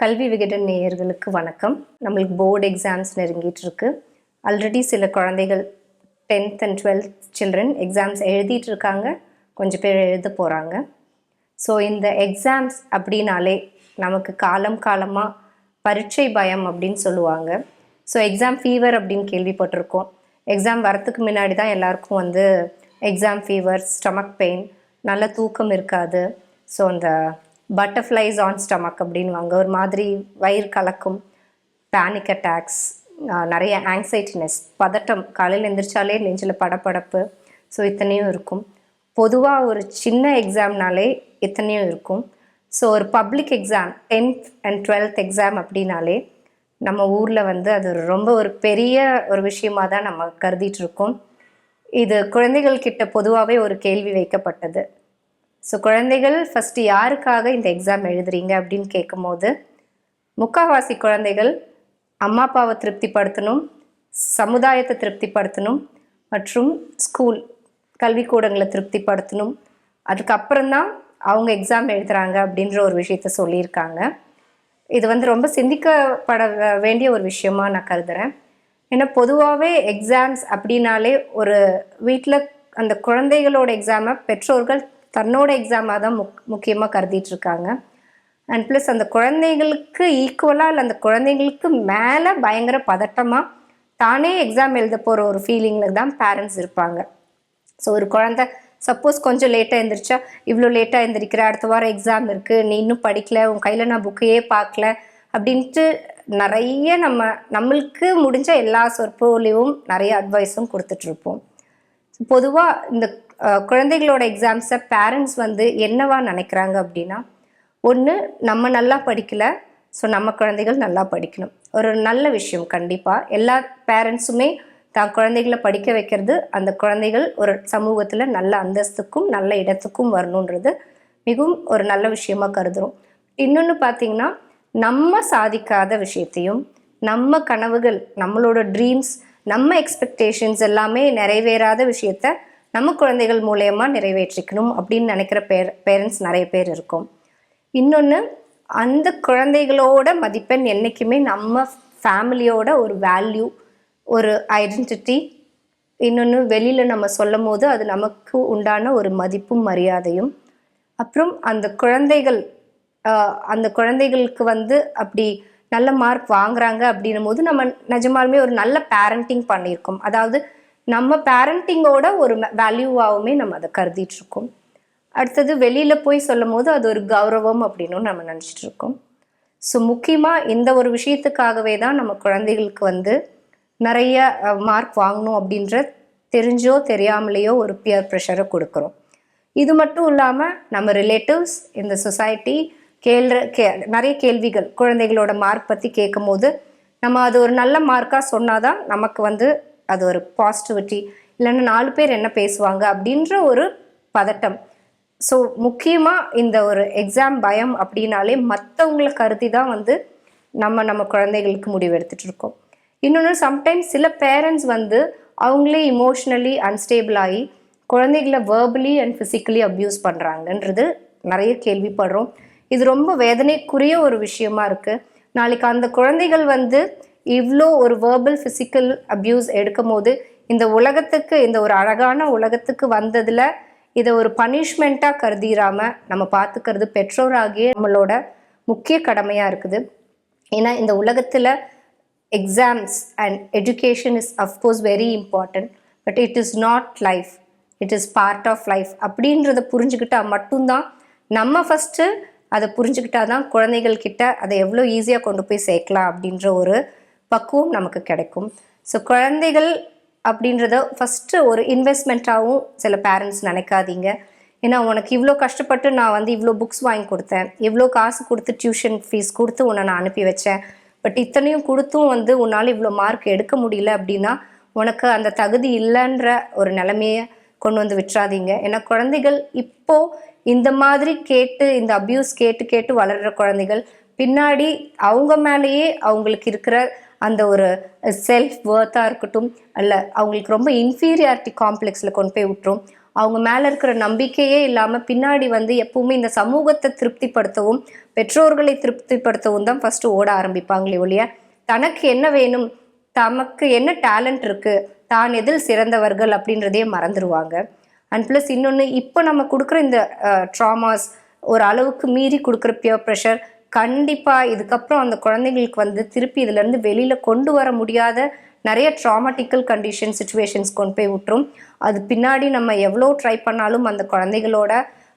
கல்வி விகடன் நேயர்களுக்கு வணக்கம். நம்மளுக்கு போர்டு எக்ஸாம்ஸ் நெருங்கிட்டு இருக்கு. ஆல்ரெடி சில குழந்தைகள் 10th and 12th children exams எழுதிட்டு இருக்காங்க, கொஞ்சம் பேர் எழுத போகிறாங்க. ஸோ இந்த எக்ஸாம்ஸ் அப்படின்னாலே நமக்கு காலமாக பரீட்சை பயம் அப்படின்னு சொல்லுவாங்க. ஸோ எக்ஸாம் ஃபீவர் அப்படின்னு கேள்விப்பட்டிருக்கோம். எக்ஸாம் வரத்துக்கு முன்னாடி தான் எல்லாருக்கும் எக்ஸாம் ஃபீவர், ஸ்டமக் பெயின், நல்ல தூக்கம் இருக்காது. ஸோ அந்த பட்டர்ஃப்ளைஸ் ஆன் ஸ்டமக் அப்படின்வாங்க, ஒரு மாதிரி வயிறு கலக்கும், பேனிக் அட்டாக்ஸ், நிறைய ஆங்ஸைட்டினஸ், பதட்டம், காலையில் எழுந்திரிச்சாலே நெஞ்சில் படப்படப்பு. ஸோ இத்தனையும் இருக்கும். பொதுவாக ஒரு சின்ன எக்ஸாம்னாலே இத்தனையும் இருக்கும். ஸோ ஒரு public exam 10th and 12th exam அப்படின்னாலே நம்ம ஊரில் அது ரொம்ப ஒரு பெரிய ஒரு விஷயமாக தான் நம்ம கருதிட்டு இருக்கோம். இது குழந்தைகள்கிட்ட பொதுவாகவே ஒரு கேள்வி வைக்கப்பட்டது. ஸோ குழந்தைகள் ஃபஸ்ட்டு யாருக்காக இந்த எக்ஸாம் எழுதுறீங்க அப்படின்னு கேட்கும்போது, முக்கால்வாசி குழந்தைகள் அம்மா அப்பாவை திருப்திப்படுத்தணும், சமுதாயத்தை திருப்திப்படுத்தணும், மற்றும் ஸ்கூல் கல்விக்கூடங்களை திருப்திப்படுத்தணும், அதுக்கப்புறம்தான் அவங்க எக்ஸாம் எழுதுகிறாங்க அப்படின்ற ஒரு விஷயத்த சொல்லியிருக்காங்க. இது ரொம்ப சிந்திக்கப்பட வேண்டிய ஒரு விஷயமா நான் கருதுகிறேன். ஏன்னா பொதுவாகவே எக்ஸாம்ஸ் அப்படின்னாலே ஒரு வீட்டில் அந்த குழந்தைகளோட எக்ஸாமை பெற்றோர்கள் தன்னோட எக்ஸாமாக தான் முக்கியமாக கருதிட்டு இருக்காங்க. அண்ட் ப்ளஸ் அந்த குழந்தைங்களுக்கு ஈக்குவலாக இல்லை அந்த குழந்தைங்களுக்கு மேலே பயங்கர பதட்டமாக தானே எக்ஸாம் எழுத போகிற ஒரு ஃபீலிங்கில் தான் பேரண்ட்ஸ் இருப்பாங்க. ஸோ ஒரு குழந்தை சப்போஸ் கொஞ்சம் லேட்டாக எழுந்திரிச்சா, இவ்வளோ லேட்டாக எழுந்திரிக்கிற, அடுத்த வாரம் எக்ஸாம் இருக்குது, நீ இன்னும் படிக்கல, உன் கையில் நான் புக்கையே பார்க்கல அப்படின்ட்டு நிறைய நம்மளுக்கு முடிஞ்ச எல்லா சொற்பொழிவும் நிறைய அட்வைஸும் கொடுத்துட்ருப்போம். பொதுவாக இந்த குழந்தைகளோட எக்ஸாம்ஸை பேரண்ட்ஸ் என்னவா நினைக்கிறாங்க அப்படின்னா, ஒன்று நம்ம நல்லா படிக்கலை, ஸோ நம்ம குழந்தைகள் நல்லா படிக்கணும். ஒரு நல்ல விஷயம். கண்டிப்பாக எல்லா பேரண்ட்ஸுமே தான் குழந்தைகளை படிக்க வைக்கிறது, அந்த குழந்தைகள் ஒரு சமூகத்தில் நல்ல அந்தஸ்துக்கும் நல்ல இடத்துக்கும் வரணுன்றது மிகவும் ஒரு நல்ல விஷயமா கருதுகிறோம். இன்னொன்று பார்த்திங்கன்னா, நம்ம சாதிக்காத விஷயத்தையும், நம்ம கனவுகள், நம்மளோட ட்ரீம்ஸ், நம்ம எக்ஸ்பெக்டேஷன்ஸ் எல்லாமே நிறைவேறாத விஷயத்த நம்ம குழந்தைகள் மூலயமா நிறைவேற்றிக்கணும் அப்படின்னு நினைக்கிற பேரண்ட்ஸ் நிறைய பேர் இருக்கும். இன்னொன்று, அந்த குழந்தைகளோட மதிப்பெண் என்றைக்குமே நம்ம ஃபேமிலியோட ஒரு வேல்யூ, ஒரு ஐடென்டிட்டி. இன்னொன்று, வெளியில் நம்ம சொல்லும் போது அது நமக்கு உண்டான ஒரு மதிப்பும் மரியாதையும். அப்புறம் அந்த குழந்தைகளுக்கு அப்படி நல்ல மார்க் வாங்குறாங்க அப்படின்னும் போது நம்ம நிஜமாலுமே ஒரு நல்ல பேரண்டிங் பண்ணியிருக்கோம். அதாவது நம்ம பேரண்டிங்கோட ஒரு வேல்யூவாகவுமே நம்ம அதை கருதிட்டு இருக்கோம். அடுத்தது, வெளியில் போய் சொல்லும் போது அது ஒரு கௌரவம் அப்படின்னு நம்ம நினச்சிட்டு இருக்கோம். ஸோ முக்கியமாக இந்த ஒரு விஷயத்துக்காகவே தான் நம்ம குழந்தைகளுக்கு நிறைய மார்க் வாங்கணும் அப்படின்ற தெரிஞ்சோ தெரியாமலேயோ ஒரு பியர் ப்ரெஷரை கொடுக்குறோம். இது மட்டும் இல்லாமல் நம்ம ரிலேட்டிவ்ஸ், இந்த சொசைட்டி நிறைய கேள்விகள் குழந்தைகளோட மார்க் பற்றி கேட்கும் போது நம்ம அது ஒரு நல்ல மார்க்காக சொன்னாதான் நமக்கு அது ஒரு பாசிட்டிவிட்டி, இல்லைன்னா 4 பேர் என்ன பேசுவாங்க அப்படின்ற ஒரு பதட்டம். ஸோ முக்கியமாக இந்த ஒரு எக்ஸாம் பயம் அப்படின்னாலே மற்றவங்களை கருதி தான் நம்ம குழந்தைகளுக்கு முடிவு எடுத்துகிட்டு இருக்கோம். இன்னொன்று, சம்டைம்ஸ் சில பேரண்ட்ஸ் அவங்களே இமோஷ்னலி அன்ஸ்டேபிள் ஆகி குழந்தைகளை வேர்பலி அண்ட் ஃபிசிக்கலி அப்யூஸ் பண்ணுறாங்கன்றது நிறைய கேள்விப்படுறோம். இது ரொம்ப வேதனைக்குரிய ஒரு விஷயமா இருக்குது. நாளைக்கு அந்த குழந்தைகள் இவ்வளோ ஒரு வேர்பல் ஃபிசிக்கல் அப்யூஸ் எடுக்கும் போது இந்த உலகத்துக்கு, இந்த ஒரு அழகான உலகத்துக்கு வந்ததில் இதை ஒரு பனிஷ்மெண்ட்டாக கருதிடாமல் நம்ம பார்த்துக்கிறது பெற்றோராகிய நம்மளோட முக்கிய கடமையாக இருக்குது. ஏன்னா இந்த உலகத்தில் exams and education is of course very important, but it is not life, it is part of life அப்படின்றத புரிஞ்சுக்கிட்டால் மட்டும்தான், நம்ம ஃபஸ்ட்டு அதை புரிஞ்சுக்கிட்டா தான் குழந்தைகள்கிட்ட அதை எவ்வளோ ஈஸியாக கொண்டு போய் சேர்க்கலாம் அப்படின்ற ஒரு பக்குவம் நமக்கு கிடைக்கும். ஸோ குழந்தைகள் அப்படின்றத ஃபஸ்ட்டு ஒரு இன்வெஸ்ட்மெண்ட்டாகவும் சில பேரண்ட்ஸ் நினைக்காதீங்க. ஏன்னா உனக்கு இவ்வளோ கஷ்டப்பட்டு நான் இவ்வளோ புக்ஸ் வாங்கி கொடுத்தேன், இவ்வளோ காசு கொடுத்து டியூஷன் ஃபீஸ் கொடுத்து உன்னை நான் அனுப்பி வச்சேன், பட் இத்தனையும் கொடுத்தும் உன்னால் இவ்வளோ மார்க் எடுக்க முடியல அப்படின்னா உனக்கு அந்த தகுதி இல்லைன்ற ஒரு நிலைமையை கொண்டு விட்டுறாதீங்க. ஏன்னா குழந்தைகள் இப்போது இந்த மாதிரி இந்த அப்யூஸ் கேட்டு வளர்கிற குழந்தைகள் பின்னாடி அவங்க மேலேயே அவங்களுக்கு இருக்கிற அந்த ஒரு செல்ஃப் வர்த்தாக இருக்கட்டும், அல்ல அவங்களுக்கு ரொம்ப இன்ஃபீரியாரிட்டி காம்ப்ளெக்ஸில் கொண்டு போய் விட்டுரும். அவங்க மேலே இருக்கிற நம்பிக்கையே இல்லாமல் பின்னாடி எப்பவுமே இந்த சமூகத்தை திருப்திப்படுத்தவும் பெற்றோர்களை திருப்திப்படுத்தவும் தான் ஃபஸ்ட்டு ஓட ஆரம்பிப்பாங்களே ஒழிய தனக்கு என்ன வேணும், தமக்கு என்ன டேலண்ட் இருக்குது, தான் எதில் சிறந்தவர்கள் அப்படின்றதையே மறந்துடுவாங்க. அண்ட் ப்ளஸ் இன்னொன்று, இப்போ நம்ம கொடுக்குற இந்த ட்ராமாஸ் ஒரு அளவுக்கு மீறி கொடுக்குற பியர் ப்ரெஷர் கண்டிப்பாக இதுக்கப்புறம் அந்த குழந்தைங்களுக்கு வந்து திருப்பி இதுலேருந்து வெளியில் கொண்டு வர முடியாத நிறைய ட்ராமாட்டிக்கல் கண்டிஷன் சுச்சுவேஷன்ஸ் கொண்டு போய் விட்டுரும். அது பின்னாடி நம்ம எவ்வளோ ட்ரை பண்ணாலும் அந்த குழந்தைகளோட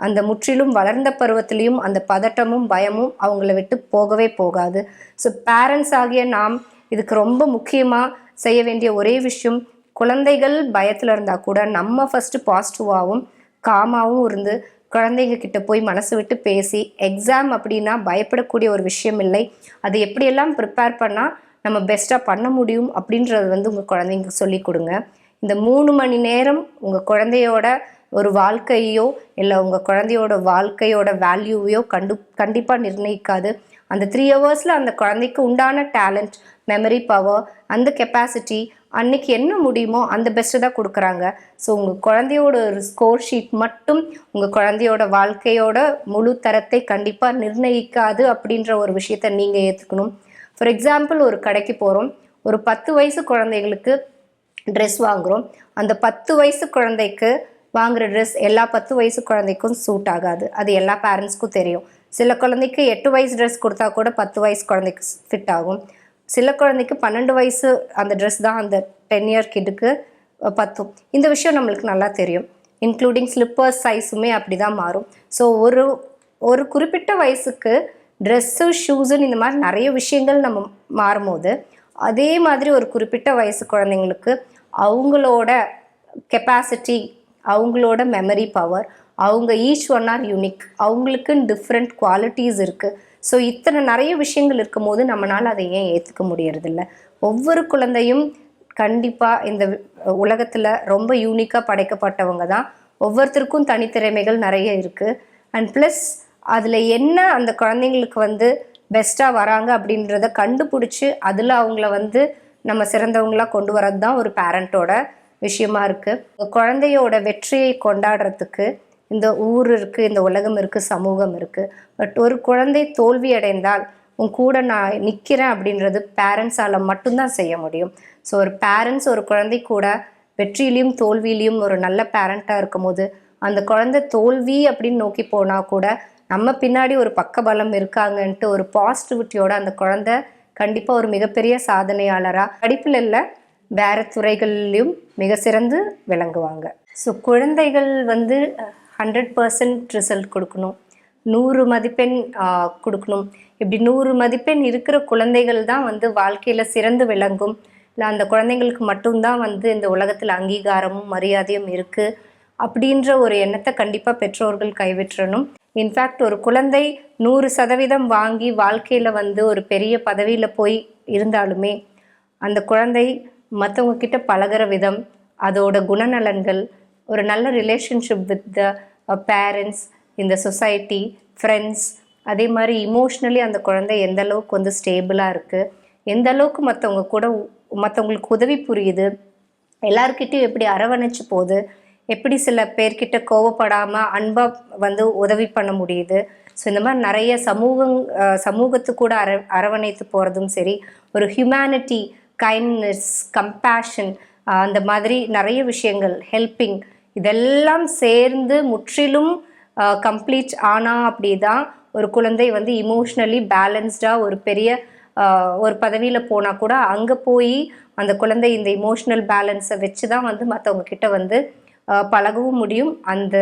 அந்த முற்றிலும் வளர்ந்த பருவத்திலையும் அந்த பதட்டமும் பயமும் அவங்கள விட்டு போகவே போகாது. ஸோ பேரண்ட்ஸ் ஆகிய நாம் இதுக்கு ரொம்ப முக்கியமாக செய்ய வேண்டிய ஒரே விஷயம், குழந்தைகள் பயத்தில் இருந்தால் கூட நம்ம ஃபஸ்ட்டு பாசிட்டிவாகவும் காமாகவும் இருந்து குழந்தைங்க கிட்ட போய் மனசு விட்டு பேசி, எக்ஸாம் அப்படின்னா பயப்படக்கூடிய ஒரு விஷயம் இல்லை, அது எப்படியெல்லாம் ப்ரிப்பேர் பண்ணால் நம்ம பெஸ்ட்டாக பண்ண முடியும் அப்படின்றது வந்து உங்கள் குழந்தைங்களுக்கு சொல்லி கொடுங்க. இந்த 3 மணி நேரம் உங்கள் குழந்தையோட ஒரு வாழ்க்கையோ இல்லை உங்கள் குழந்தையோட வாழ்க்கையோட வேல்யூவையோ கண்டிப்பாக நிர்ணயிக்காது. அந்த 3 ஹவர்ஸில் அந்த குழந்தைக்கு உண்டான டேலண்ட், மெமரி பவர், அந்த கெப்பாசிட்டி அன்னைக்கு என்ன முடியுமோ அந்த பெஸ்ட்டு தான் கொடுக்குறாங்க. ஸோ உங்கள் குழந்தையோட ஒரு ஸ்கோர் ஷீட் மட்டும் உங்கள் குழந்தையோட வாழ்க்கையோட முழு தரத்தை கண்டிப்பாக நிர்ணயிக்காது அப்படின்ற ஒரு விஷயத்த நீங்கள் ஏற்றுக்கணும். ஃபார் எக்ஸாம்பிள், ஒரு கடைக்கு போகிறோம், ஒரு 10 வயசு குழந்தைங்களுக்கு ட்ரெஸ் வாங்குகிறோம். அந்த 10 வயசு குழந்தைக்கு வாங்குகிற ட்ரெஸ் எல்லா 10 வயசு குழந்தைக்கும் சூட் ஆகாது. அது எல்லா பேரண்ட்ஸ்க்கும் தெரியும். சில குழந்தைக்கு 8 வயசு ட்ரெஸ் கொடுத்தா கூட 10 வயசு குழந்தைக்கு ஃபிட் ஆகும். சில குழந்தைக்கு 12 வயசு அந்த ட்ரெஸ் தான் அந்த 10 இயர் கிட்டுக்கு பத்தும். இந்த விஷயம் நம்மளுக்கு நல்லா தெரியும். இன்க்ளூடிங் ஸ்லிப்பர்ஸ் சைஸுமே அப்படி தான் மாறும். ஸோ ஒரு குறிப்பிட்ட வயசுக்கு ட்ரெஸ்ஸு, ஷூஸுன்னு இந்த மாதிரி நிறைய விஷயங்கள் நம்ம மாறும்போது, அதே மாதிரி ஒரு குறிப்பிட்ட வயசு குழந்தைங்களுக்கு அவங்களோட கெப்பாசிட்டி, அவங்களோட மெமரி பவர், அவங்க ஈச் ஒன் ஆர் யூனிக், அவங்களுக்குன்னு டிஃப்ரெண்ட் குவாலிட்டிஸ் இருக்குது. ஸோ இத்தனை நிறைய விஷயங்கள் இருக்கும் போது நம்மளால் அதை ஏன் ஏற்றுக்க முடியறதில்ல? ஒவ்வொரு குழந்தையும் கண்டிப்பாக இந்த உலகத்தில் ரொம்ப யூனிக்காக படைக்கப்பட்டவங்க தான். ஒவ்வொருத்தருக்கும் தனித்திறமைகள் நிறைய இருக்குது. அண்ட் ப்ளஸ் அதில் என்ன அந்த குழந்தைங்களுக்கு வந்து பெஸ்ட்டாக வராங்க அப்படின்றத கண்டுபிடிச்சி அதில் அவங்கள வந்து நம்ம சிறந்தவங்களாக கொண்டு வரது தான் ஒரு பேரண்ட்டோட விஷயமா இருக்குது. குழந்தையோட வெற்றியை கொண்டாடுறதுக்கு இந்த ஊர் இருக்குது, இந்த உலகம் இருக்குது, சமூகம் இருக்குது. பட் ஒரு குழந்தை தோல்வி அடைந்தால் உன் கூட நான் நிற்கிறேன் அப்படின்றது பேரண்ட்ஸால் மட்டும்தான் செய்ய முடியும். ஸோ ஒரு பேரண்ட்ஸ் ஒரு குழந்தை கூட வெற்றியிலையும் தோல்வியிலையும் ஒரு நல்ல பேரண்ட்டாக இருக்கும் போது அந்த குழந்தை தோல்வி அப்படின்னு நோக்கி போனால் கூட நம்ம பின்னாடி ஒரு பக்கபலம் இருக்காங்கன்ட்டு ஒரு பாசிட்டிவிட்டியோட அந்த குழந்தை கண்டிப்பாக ஒரு மிகப்பெரிய சாதனையாளராக படிப்பில் இல்லை வேறு துறைகள்லையும் மிக சிறந்து விளங்குவாங்க. ஸோ குழந்தைகள் வந்து 100% ரிசல்ட் கொடுக்கணும், 100 மதிப்பெண் கொடுக்கணும். இப்படி 100 மதிப்பெண் இருக்கிற குழந்தைகள் தான் வந்து வாழ்க்கையில் சிறந்து விளங்கும். இல்லை அந்த குழந்தைங்களுக்கு மட்டும்தான் வந்து இந்த உலகத்தில் அங்கீகாரமும் மரியாதையும் இருக்குது அப்படின்ற ஒரு எண்ணத்தை கண்டிப்பாக பெற்றோர்கள் கைவிற்றணும். இன்ஃபேக்ட் ஒரு குழந்தை 100% வாங்கி வாழ்க்கையில் வந்து ஒரு பெரிய பதவியில் போய் இருந்தாலுமே அந்த குழந்தை மற்றவங்க கிட்ட பழகிற விதம், அதோட குணநலன்கள், ஒரு நல்ல ரிலேஷன்ஷிப் வித் த பேரண்ட்ஸ், இந்த சொசைட்டி, ஃப்ரெண்ட்ஸ், அதே மாதிரி இமோஷ்னலி அந்த குழந்தை எந்த அளவுக்கு வந்து ஸ்டேபிளாக இருக்குது, எந்த அளவுக்கு மற்றவங்களுக்கு உதவி புரியுது, எல்லார்கிட்டையும் எப்படி அரவணைச்சு போகுது, எப்படி சில பேர்கிட்ட கோவப்படாமல் அன்பாக வந்து உதவி பண்ண முடியுது. ஸோ இந்த மாதிரி நிறைய சமூகத்துக்கு கூட அரவணைத்து போகிறதும் சரி, ஒரு ஹியூமனிட்டி, கைண்ட்னஸ், கம்பேஷன், அந்த மாதிரி நிறைய விஷயங்கள், ஹெல்பிங், இதெல்லாம் சேர்ந்து முற்றிலும் கம்ப்ளீட் ஆனால் அப்படி தான் ஒரு குழந்தை வந்து இமோஷ்னலி பேலன்ஸ்டாக ஒரு பெரிய ஒரு பதவியில் போனால் கூட அங்கே போய் அந்த குழந்தை இந்த இமோஷ்னல் பேலன்ஸை வச்சு தான் வந்து மற்றவங்க கிட்ட வந்து பழகவும் முடியும். அந்த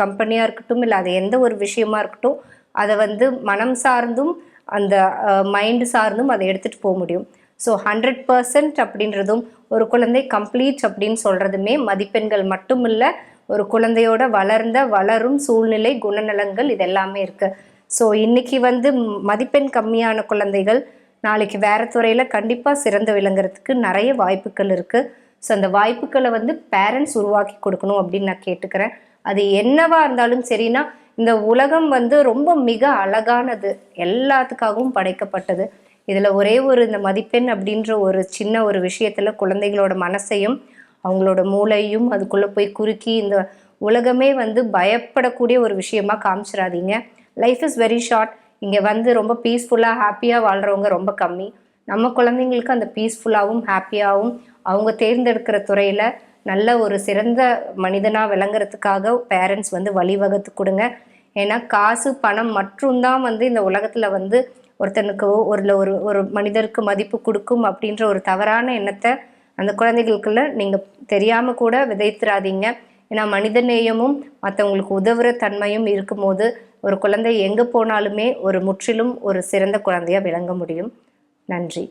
கம்பெனியாக இருக்கட்டும், இல்லை அது எந்த ஒரு விஷயமா இருக்கட்டும், அதை வந்து மனம் சார்ந்தும் அந்த மைண்டு சார்ந்தும் அதை எடுத்துகிட்டு போக முடியும். ஸோ 100% அப்படின்றதும் ஒரு குழந்தை கம்ப்ளீட் அப்படின்னு சொல்கிறதுமே மதிப்பெண்கள் மட்டும் இல்லை, ஒரு குழந்தையோட வளரும் சூழ்நிலை, குணநலங்கள், இது எல்லாமே இருக்குது. ஸோ இன்றைக்கி வந்து மதிப்பெண் கம்மியான குழந்தைகள் நாளைக்கு வேறு துறையில் கண்டிப்பாக சிறந்து விளங்குறதுக்கு நிறைய வாய்ப்புகள் இருக்குது. ஸோ அந்த வாய்ப்புகளை வந்து பேரண்ட்ஸ் உருவாக்கி கொடுக்கணும் அப்படின்னு நான் கேட்டுக்கிறேன். அது என்னவா இருந்தாலும் சரினா, இந்த உலகம் வந்து ரொம்ப மிக அழகானது, எல்லாத்துக்காகவும் படைக்கப்பட்டது. இதில் ஒரே ஒரு இந்த மதிப்பெண் அப்படின்ற ஒரு சின்ன ஒரு விஷயத்தில் குழந்தைகளோட மனசையும் அவங்களோட மூளையும் அதுக்குள்ளே போய் குறுக்கி இந்த உலகமே வந்து பயப்படக்கூடிய ஒரு விஷயமா காமிச்சிடாதீங்க. Life is very short. இங்கே வந்து ரொம்ப பீஸ்ஃபுல்லாக ஹாப்பியாக வாழ்கிறவங்க ரொம்ப கம்மி. நம்ம குழந்தைங்களுக்கு அந்த பீஸ்ஃபுல்லாகவும் ஹாப்பியாகவும் அவங்க தேர்ந்தெடுக்கிற துறையில் நல்ல ஒரு சிறந்த மனிதனாக விளங்குறதுக்காக பேரண்ட்ஸ் வந்து வழிவகுத்து கொடுங்க. ஏன்னா காசு பணம் மட்டும்தான் வந்து இந்த உலகத்தில் வந்து ஒருத்தனுக்கு ஒரு ஒரு மனிதருக்கு மதிப்பு கொடுக்கும் அப்படின்ற ஒரு தவறான எண்ணத்தை அந்த குழந்தைகளுக்குள்ள நீங்கள் தெரியாமல் கூட விதைத்துறாதீங்க. ஏன்னா மனிதநேயமும் மற்றவங்களுக்கு உதவுற தன்மையும் இருக்கும்போது ஒரு குழந்தை எங்கே போனாலுமே ஒரு முற்றிலும் ஒரு சிறந்த குழந்தையாக விளங்க முடியும். நன்றி.